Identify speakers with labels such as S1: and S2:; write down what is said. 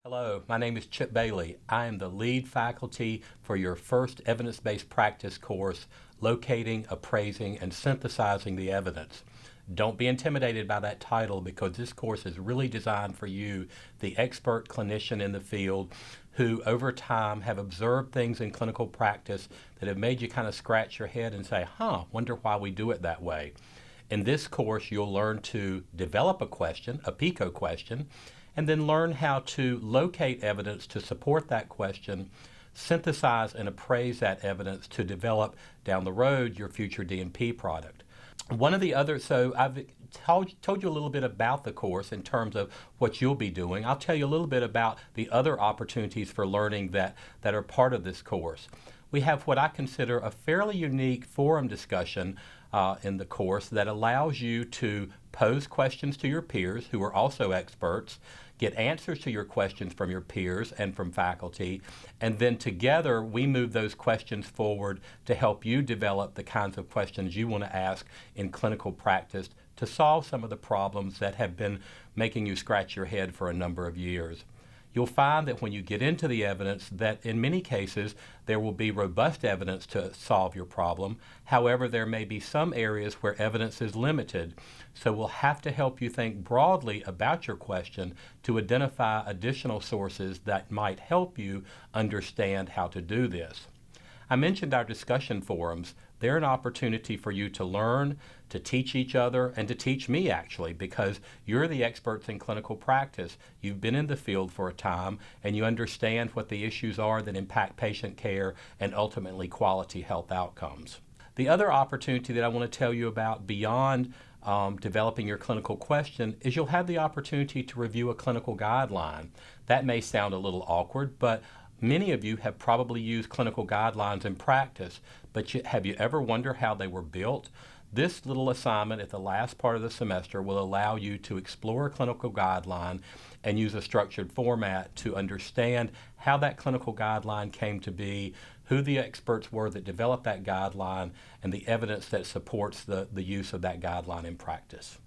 S1: Hello, my name is Chip Bailey. I am the lead faculty for your first evidence-based practice course, Locating, Appraising, and Synthesizing the Evidence. Don't be intimidated by that title because this course is really designed for you, the expert clinician in the field, who over time have observed things in clinical practice that have made you kind of scratch your head and say, wonder why we do it that way. In this course, you'll learn to develop a question, a PICO question, and then learn how to locate evidence to support that question, synthesize and appraise that evidence to develop down the road your future D&P product. So I've told you a little bit about the course in terms of what you'll be doing. I'll tell you a little bit about the other opportunities for learning that are part of this course. We have what I consider a fairly unique forum discussion in the course that allows you to pose questions to your peers who are also experts, get answers to your questions from your peers and from faculty, and then together we move those questions forward to help you develop the kinds of questions you want to ask in clinical practice to solve some of the problems that have been making you scratch your head for a number of years. You'll find that when you get into the evidence that in many cases there will be robust evidence to solve your problem. However, there may be some areas where evidence is limited. So we'll have to help you think broadly about your question to identify additional sources that might help you understand how to do this. I mentioned our discussion forums. They're an opportunity for you to learn, to teach each other, and to teach me actually, because you're the experts in clinical practice. You've been in the field for a time, and you understand what the issues are that impact patient care and ultimately quality health outcomes. The other opportunity that I want to tell you about beyond developing your clinical question is you'll have the opportunity to review a clinical guideline. That may sound a little awkward, but many of you have probably used clinical guidelines in practice, but have you ever wondered how they were built? This little assignment at the last part of the semester will allow you to explore a clinical guideline and use a structured format to understand how that clinical guideline came to be, who the experts were that developed that guideline, and the evidence that supports the use of that guideline in practice.